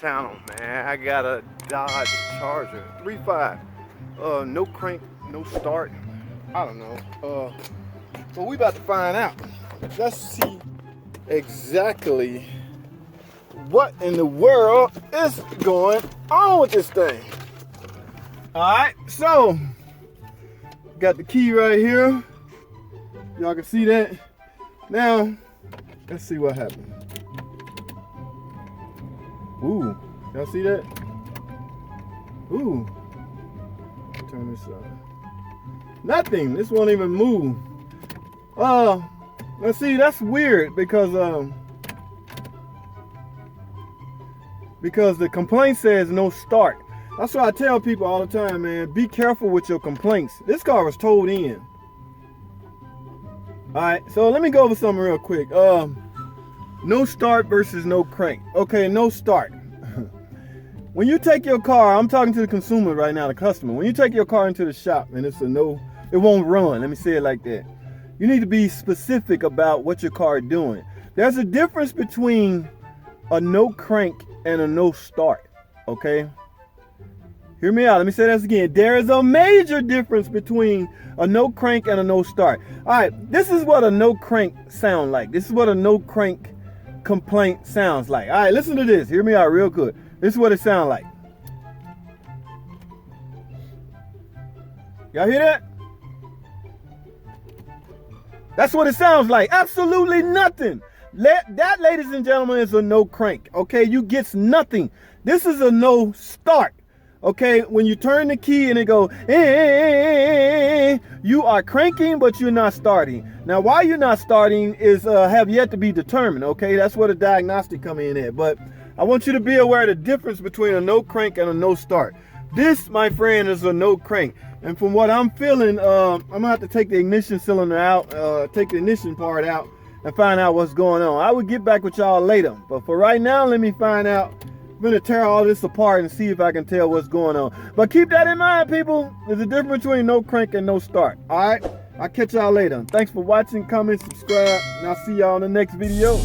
channel, man. I got a Dodge Charger 3.5. No crank, no start. I don't know. But we about to find out. Let's see exactly what in the world is going on with this thing. Alright, so got the key right here. Y'all can see that. Now, let's see what happened. Ooh, y'all see that? Ooh. Turn this on. Nothing. This won't even move. Let's see, that's weird because the complaint says no start. That's why I tell people all the time, man, be careful with your complaints. This car was towed in. Alright, so let me go over something real quick. No start versus no crank. Okay, no start. When you take your car, I'm talking to the consumer right now, the customer. When you take your car into the shop and it's a no, it won't run. Let me say it like that. You need to be specific about what your car is doing. There's a difference between a no crank and a no start, okay? Hear me out. Let me say that again. There is a major difference between a no crank and a no start. All right, this is what a no crank sound like. This is what a no crank complaint sounds like. All right, listen to this. Hear me out real good. This is what it sounds like. Y'all hear that? That's what it sounds like. Absolutely nothing. That, ladies and gentlemen, is a no crank. Okay, you gets nothing. This is a no start. Okay, when you turn the key and it go, you are cranking, but you're not starting. Now, why you're not starting is have yet to be determined. Okay, that's where the diagnostic come in at. But I want you to be aware of the difference between a no crank and a no start. This, my friend, is a no crank. And from what I'm feeling, I'm gonna have to take the ignition cylinder out, take the ignition part out, and find out what's going on. I will get back with y'all later. But for right now, let me find out. I'm gonna tear all this apart and see if I can tell what's going on. But keep that in mind, people. There's a difference between no crank and no start. All right, I'll catch y'all later. Thanks for watching, comment, subscribe, and I'll see y'all in the next video.